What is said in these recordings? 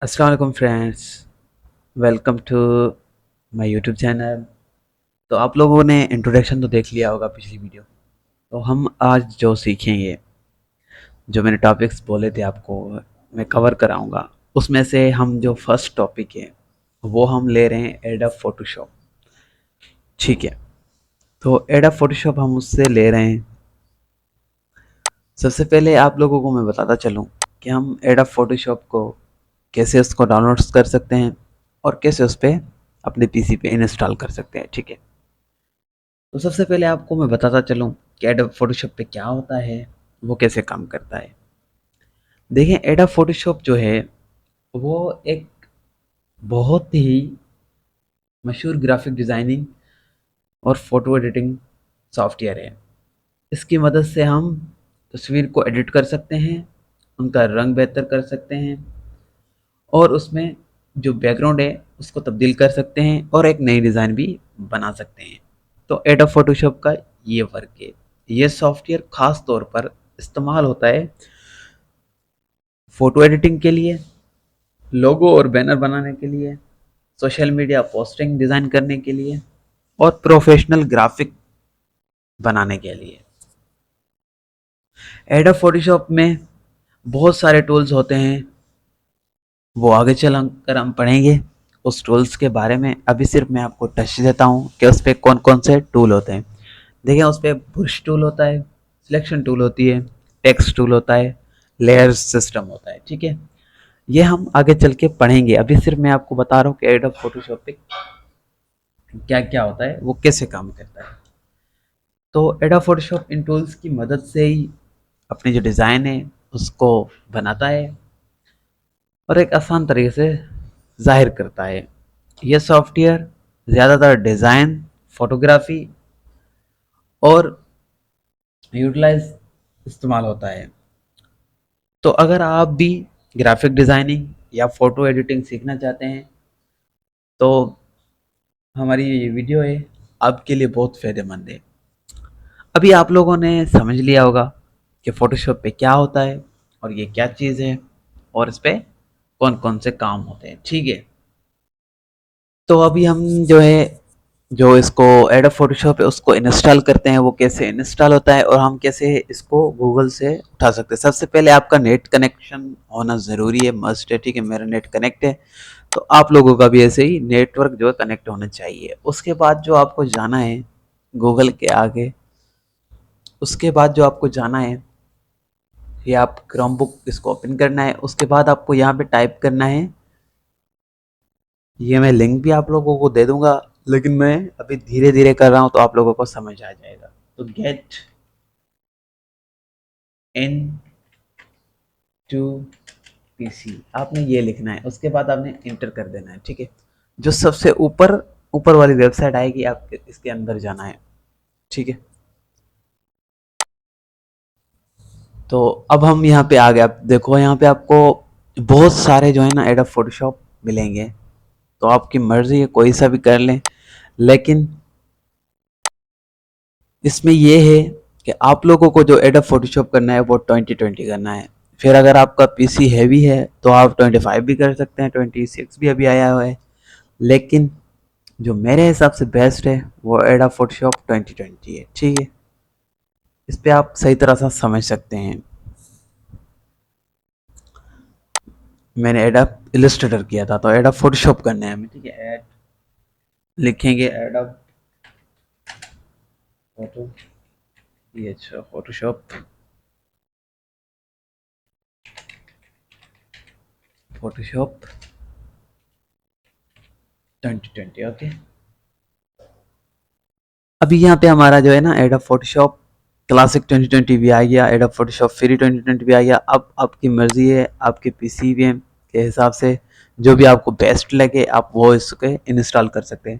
अस्सलाम वालेकुम friends, welcome to my YouTube channel. तो आप लोगों ने इंट्रोडक्शन तो देख लिया होगा पिछली वीडियो। तो हम आज जो सीखेंगे, जो मैंने टॉपिक्स बोले थे आपको मैं कवर कराऊंगा, उसमें से हम जो फर्स्ट टॉपिक है वो हम ले रहे हैं एडोब फोटोशॉप। ठीक है, तो एडोब फोटोशॉप हम उससे ले रहे हैं। सबसे पहले आप लोगों को मैं बताता चलूँ कि हम एडोब फोटोशॉप को कैसे उसको डाउनलोड कर सकते हैं और कैसे उस पर अपने पीसी पे इंस्टॉल कर सकते हैं। ठीक है, तो सबसे पहले आपको मैं बताता चलूँ कि एडोब फोटोशॉप पे क्या होता है, वो कैसे काम करता है। देखिए, एडोब फोटोशॉप जो है वो एक बहुत ही मशहूर ग्राफिक डिज़ाइनिंग और फोटो एडिटिंग सॉफ्टवेयर है। इसकी मदद से हम तस्वीर को एडिट कर सकते हैं, उनका रंग बेहतर कर सकते हैं और उसमें जो बैकग्राउंड है उसको तब्दील कर सकते हैं और एक नई डिज़ाइन भी बना सकते हैं। तो एडोब फोटोशॉप का ये वर्क है। ये सॉफ्टवेयर खास तौर पर इस्तेमाल होता है फोटो एडिटिंग के लिए, लोगो और बैनर बनाने के लिए, सोशल मीडिया पोस्टिंग डिज़ाइन करने के लिए और प्रोफेशनल ग्राफिक बनाने के लिए। एडोब फोटोशॉप में बहुत सारे टूल्स होते हैं, वो आगे चल कर हम पढ़ेंगे उस टूल्स के बारे में। अभी सिर्फ मैं आपको टच देता हूँ कि उस पर कौन कौन से टूल होते हैं। देखिए, उस पर ब्रश टूल होता है, सिलेक्शन टूल होती है, टेक्स्ट टूल होता है, लेयर्स सिस्टम होता है। ठीक है, ये हम आगे चल के पढ़ेंगे। अभी सिर्फ मैं आपको बता रहा हूँ कि एडोब फोटोशॉप पे क्या क्या होता है, वो कैसे काम करता है। तो एडोब फोटोशॉप इन टूल्स की मदद से ही अपनी जो डिज़ाइन है उसको बनाता है और एक आसान तरीके से जाहिर करता है। यह सॉफ्टवेयर ज़्यादातर डिज़ाइन, फोटोग्राफी और यूटिलाइज इस्तेमाल होता है। तो अगर आप भी ग्राफिक डिज़ाइनिंग या फ़ोटो एडिटिंग सीखना चाहते हैं तो हमारी ये वीडियो है आपके लिए बहुत फ़ायदेमंद है। अभी आप लोगों ने समझ लिया होगा कि फ़ोटोशॉप पे क्या होता है और ये क्या चीज़ है और इस पे कौन कौन से काम होते हैं। ठीक है, तो अभी हम जो है जो इसको एडोब फोटोशॉप है उसको इंस्टॉल करते हैं। वो कैसे इंस्टॉल होता है और हम कैसे इसको गूगल से उठा सकते हैं। सबसे पहले आपका नेट कनेक्शन होना ज़रूरी है, मस्ट है। ठीक है, मेरा नेट कनेक्ट है, तो आप लोगों का भी ऐसे ही नेटवर्क जो है कनेक्ट होना चाहिए। उसके बाद जो आपको जाना है गूगल के आगे, उसके बाद जो आपको जाना है ये आप क्रोम बुक इसको ओपन करना है। उसके बाद आपको यहाँ पे टाइप करना है, ये मैं लिंक भी आप लोगों को दे दूंगा, लेकिन मैं अभी धीरे धीरे कर रहा हूँ तो आप लोगों को समझ आ जाएगा। तो गेट इन टू पीसी आपने ये लिखना है, उसके बाद आपने इंटर कर देना है। ठीक है, जो सबसे ऊपर ऊपर वाली वेबसाइट आएगी आप इसके अंदर जाना है। ठीक है, तो अब हम यहाँ पे आ गए। आप देखो यहाँ पे आपको बहुत सारे जो है ना एडोब फोटोशॉप मिलेंगे, तो आपकी मर्जी है कोई सा भी कर लें। लेकिन इसमें ये है कि आप लोगों को जो एडोब फोटोशॉप करना है वो 2020 करना है। फिर अगर आपका पीसी हैवी है तो आप 25 भी कर सकते हैं, 26 भी अभी आया हुआ है। लेकिन जो मेरे हिसाब से बेस्ट है वो एडोब फोटोशॉप 2020 है। ठीक है, इस पे आप सही तरह से समझ सकते हैं। मैंने एडोब इलस्ट्रेटर किया था, तो एडोब फोटोशॉप करना है हमें। ठीक है, एड लिखेंगे एडोब फोटो, ये अच्छा फोटोशॉप, फोटोशॉप 2020। ओके, अभी यहाँ पे हमारा जो है ना एडोब फोटोशॉप क्लासिक 2020 भी आ गया, एडोब फोटोशॉप फ्री 2020 भी आ गया। अब आपकी मर्जी है, आपके पीसी भी के हिसाब से जो भी आपको बेस्ट लगे आप वो इसके इंस्टॉल कर सकते हैं।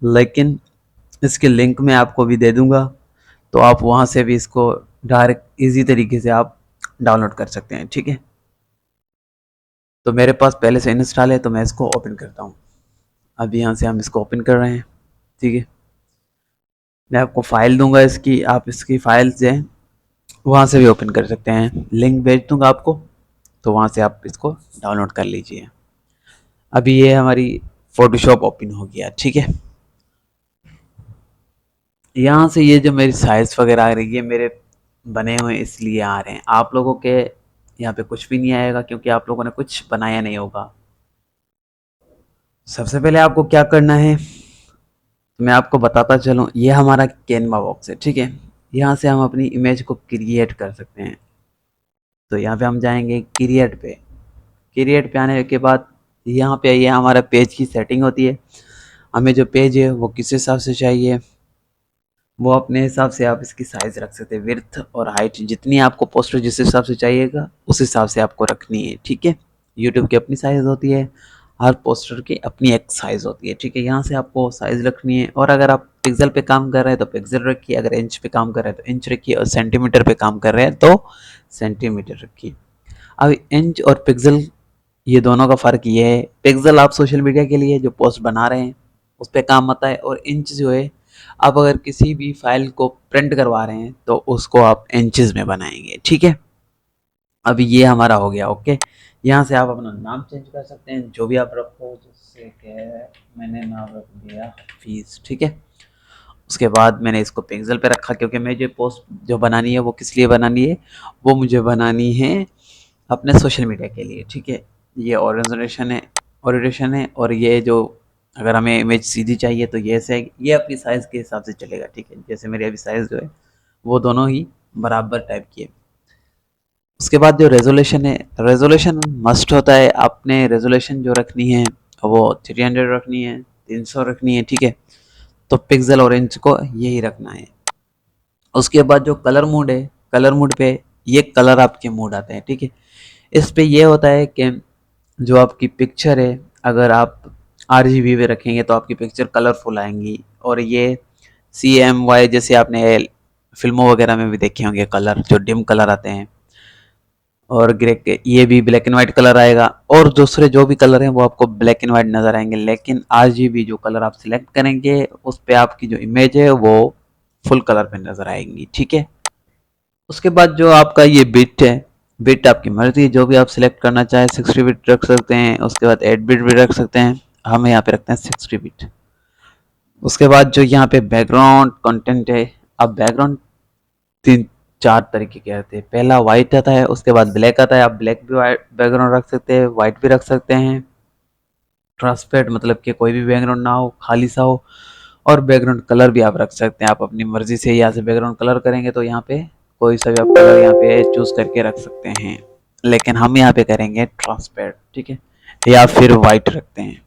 लेकिन इसके लिंक मैं आपको भी दे दूंगा, तो आप वहाँ से भी इसको डायरेक्ट इजी तरीके से आप डाउनलोड कर सकते हैं। ठीक है, तो मेरे पास पहले से इंस्टॉल है तो मैं इसको ओपन करता हूँ। अभी यहाँ से हम इसको ओपन कर रहे हैं। ठीक है, मैं आपको फाइल दूंगा इसकी, आप इसकी फाइल से वहाँ से भी ओपन कर सकते हैं। लिंक भेज दूंगा आपको, तो वहाँ से आप इसको डाउनलोड कर लीजिए। अभी ये हमारी फोटोशॉप ओपन हो गया, ठीक है। यहाँ से ये जो मेरी साइज वगैरह आ रही है मेरे बने हुए इसलिए आ रहे हैं, आप लोगों के यहाँ पे कुछ भी नहीं आएगा क्योंकि आप लोगों ने कुछ बनाया नहीं होगा। सबसे पहले आपको क्या करना है मैं आपको बताता चलूँ, ये हमारा कैनवा बॉक्स है, ठीक है। यहाँ से हम अपनी इमेज को क्रिएट कर सकते हैं। तो यहाँ पे हम जाएंगे क्रिएट पे। क्रिएट पे आने के बाद यहाँ पे ये हमारा पेज की सेटिंग होती है। हमें जो पेज है वो किस हिसाब से चाहिए वो अपने हिसाब से आप इसकी साइज़ रख सकते हैं, विड्थ और हाइट जितनी आपको पोस्टर जिस हिसाब से चाहिएगा उस हिसाब से आपको रखनी है, ठीक है। यूट्यूब की अपनी साइज़ होती है, हर पोस्टर की अपनी एक साइज़ होती है, ठीक है। यहाँ से आपको साइज़ रखनी है और अगर आप पिक्सल पे काम कर रहे हैं तो पिक्सल रखिए, अगर इंच पे काम कर रहे हैं तो इंच रखिए और सेंटीमीटर पे काम कर रहे हैं तो सेंटीमीटर रखिए। अब इंच और पिक्सल ये दोनों का फ़र्क ये है, पिक्सल आप सोशल मीडिया के लिए जो पोस्ट बना रहे हैं उस पे काम आता है और इंच जो है आप अगर किसी भी फाइल को प्रिंट करवा रहे हैं तो उसको आप इंचेस में बनाएंगे, ठीक है। अभी ये हमारा हो गया, ओके। यहाँ से आप अपना नाम चेंज कर सकते हैं जो भी आप रखो, जैसे कि मैंने नाम रख दिया हफीज़, ठीक है। उसके बाद मैंने इसको पिक्सल पे रखा क्योंकि मैं जो पोस्ट जो बनानी है वो किस लिए बनानी है, वो मुझे बनानी है अपने सोशल मीडिया के लिए, ठीक है। ये ओरिएंटेशन है और ये जो अगर हमें इमेज सीधी चाहिए तो ये से ये अपनी साइज़ के हिसाब से चलेगा, ठीक है। जैसे मेरी अभी साइज़ जो है वो दोनों ही बराबर टाइप की है। उसके बाद जो रेजोल्यूशन है, रेजोल्यूशन मस्ट होता है, आपने रेजोल्यूशन जो रखनी है वो 300 रखनी है, 300 रखनी है, ठीक है। तो पिक्सल और इंच को यही रखना है। उसके बाद जो कलर मोड है, कलर मोड पे ये कलर आपके मोड आते हैं, ठीक है। इस पे ये होता है कि जो आपकी पिक्चर है अगर आप RGB पे रखेंगे तो आपकी पिक्चर कलरफुल आएंगी और ये CMY जैसे आपने फिल्मों वगैरह में भी देखे होंगे कलर जो डिम कलर आते हैं और ग्रे के ये भी ब्लैक एंड वाइट कलर आएगा और दूसरे जो भी कलर हैं वो आपको ब्लैक एंड वाइट नज़र आएंगे, लेकिन RGB जो कलर आप सिलेक्ट करेंगे उस पर आपकी जो इमेज है वो फुल कलर पे नज़र आएंगी, ठीक है। उसके बाद जो आपका ये बिट है, बिट आपकी मर्जी जो भी आप सिलेक्ट करना चाहें, 60 बिट रख सकते हैं, उसके बाद 8 बिट भी रख सकते हैं, हम यहाँ पे रखते हैं 60 बिट। उसके बाद जो यहाँ पे बैकग्राउंड कंटेंट है, अब बैकग्राउंड तीन चार तरीके के आते हैं, पहला वाइट आता है, उसके बाद ब्लैक आता है, आप ब्लैक भी वाइट बैकग्राउंड रख सकते हैं, वाइट भी रख सकते हैं, ट्रांसपेरेंट मतलब कि कोई भी बैकग्राउंड ना हो, खाली सा हो, और बैकग्राउंड कलर भी आप रख सकते हैं, आप अपनी मर्जी से यहाँ से बैकग्राउंड कलर करेंगे तो यहाँ पे कोई सा भी आप कलर यहाँ पे चूज करके रख सकते हैं, लेकिन हम यहाँ पे करेंगे ट्रांसपेरेंट, ठीक है, या फिर वाइट रखते हैं।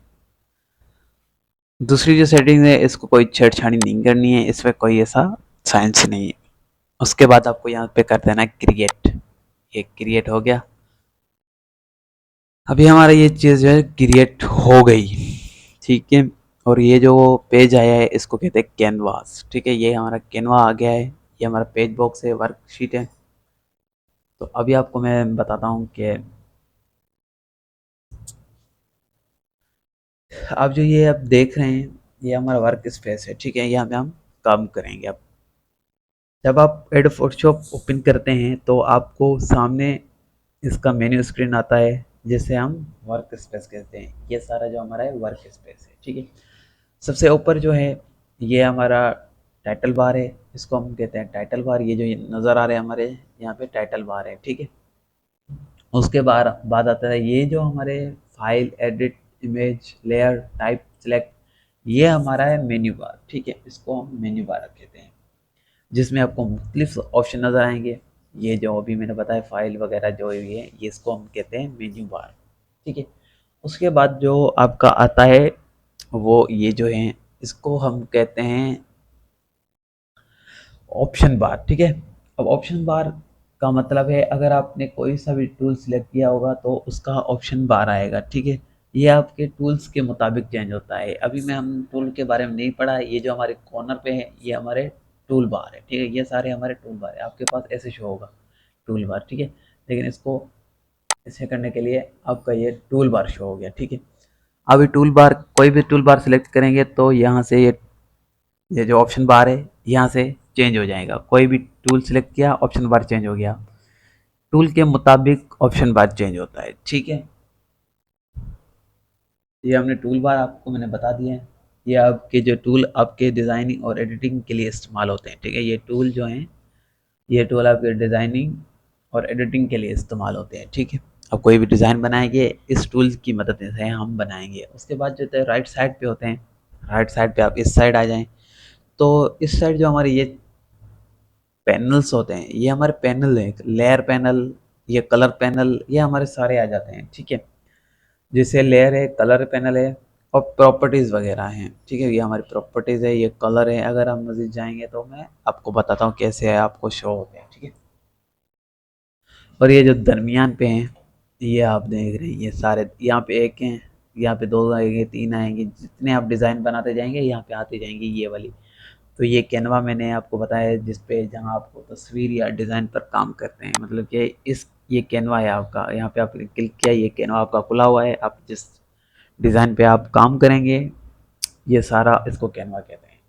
दूसरी जो सेटिंग है इसको कोई छेड़छाड़ी नहीं करनी है, इसमें कोई ऐसा साइंस नहीं है। उसके बाद आपको यहाँ पे कर देना है क्रिएट, ये क्रिएट हो गया। अभी हमारा ये चीज़ जो है क्रिएट हो गई, ठीक है। और ये जो पेज आया है इसको कहते हैं कैनवास, ठीक है। ये हमारा कैनवा आ गया है, ये हमारा पेज बॉक्स है, वर्कशीट है। तो अभी आपको मैं बताता हूँ कि आप जो ये आप देख रहे हैं ये हमारा वर्क स्पेस है, ठीक है। यहाँ पे हम काम करेंगे। अब जब आप एड फोटोशॉप ओपन करते हैं तो आपको सामने इसका मेन्यू स्क्रीन आता है जिसे हम वर्क स्पेस कहते हैं। ये सारा जो हमारा है वर्क स्पेस है, ठीक है। सबसे ऊपर जो है ये हमारा टाइटल बार है, इसको हम कहते हैं टाइटल बार। ये जो नज़र आ रहे हैं हमारे यहाँ पे टाइटल बार है, ठीक है। उसके बाद आता है ये जो हमारे file edit image layer type select, ये हमारा है मेन्यू बार, ठीक है। इसको हम मेन्यू बार कहते हैं जिसमें आपको मुख्तलिफ ऑप्शन नज़र आएंगे। ये जो अभी मैंने बताया फाइल वगैरह जो भी है ये इसको हम कहते हैं मेन्यू बार, ठीक है। उसके बाद जो आपका आता है वो ये जो है इसको हम कहते हैं ऑप्शन बार, ठीक है। अब ऑप्शन बार का मतलब है अगर आपने कोई सा भी टूल सिलेक्ट किया होगा तो उसका ऑप्शन बार आएगा, ठीक है। ये आपके टूल्स के मुताबिक चेंज होता है। अभी मैं हम टूल के बारे में नहीं पढ़ा, ये जो हमारे कॉर्नर पे है ये हमारे टूल बार है, ठीक है। ये सारे हमारे टूल बार है, आपके पास ऐसे शो होगा टूल बार, ठीक है। लेकिन इसको ऐसे करने के लिए आपका ये टूल बार शो हो गया, ठीक है। अभी टूल बार कोई भी टूल बार सिलेक्ट करेंगे तो यहाँ से ये जो ऑप्शन बार है यहाँ से चेंज हो जाएगा। कोई भी टूल सिलेक्ट किया ऑप्शन बार चेंज हो गया, टूल के मुताबिक ऑप्शन बार चेंज होता है, ठीक है। ये हमने टूल बार आपको मैंने बता दिया है। ये आपके जो टूल आपके डिज़ाइनिंग और एडिटिंग के लिए इस्तेमाल होते हैं, ठीक है। ये टूल जो हैं, ये टूल आपके डिज़ाइनिंग और एडिटिंग के लिए इस्तेमाल होते हैं, ठीक है। अब कोई भी डिज़ाइन बनाएंगे इस टूल की मदद से हम बनाएंगे। उसके बाद जो होता है राइट साइड पे होते हैं, राइट साइड पे आप इस साइड आ जाएं, तो इस साइड जो हमारे ये पैनल्स होते हैं, ये हमारे पैनल हैं, लेयर पैनल, ये कलर पैनल, ये हमारे सारे आ जाते हैं, ठीक है। जैसे लेयर है, कलर पैनल है और प्रॉपर्टीज़ वगैरह हैं, ठीक है। ये हमारी प्रॉपर्टीज़ है, ये कलर है। अगर हम मज़ीद जाएंगे तो मैं आपको बताता हूँ कैसे है आपको शो होते हैं, ठीक है। और ये जो दरमियान पे हैं, ये आप देख रहे हैं, ये सारे यहाँ पे एक हैं, यहाँ पे दो आएंगे, तीन आएंगे, जितने आप डिज़ाइन बनाते जाएंगे यहाँ पे आते जाएंगे ये वाली। तो ये कैनवा मैंने आपको बताया है, जिस पे जहाँ आपको तस्वीर या डिज़ाइन पर काम करते हैं, मतलब कि इस ये कैनवा है आपका, यहाँ पे आपने क्लिक किया, ये कैनवा आपका खुला हुआ है। आप जिस डिज़ाइन पे आप काम करेंगे, ये सारा इसको कैनवा कहते हैं,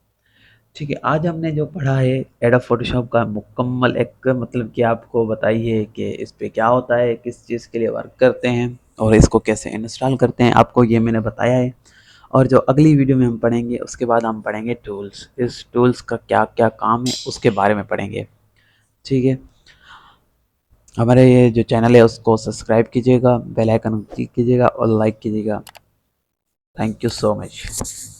ठीक है। आज हमने जो पढ़ा है एडोब फोटोशॉप का मुकम्मल एक मतलब कि आपको बताइए कि इस पे क्या होता है, किस चीज़ के लिए वर्क करते हैं और इसको कैसे इंस्टॉल करते हैं, आपको ये मैंने बताया है। और जो अगली वीडियो में हम पढ़ेंगे उसके बाद हम पढ़ेंगे टूल्स, इस टूल्स का क्या क्या काम है उसके बारे में पढ़ेंगे, ठीक है। हमारे ये जो चैनल है उसको सब्सक्राइब कीजिएगा, बेल आइकन क्लिक कीजिएगा और लाइक कीजिएगा। Thank you so much.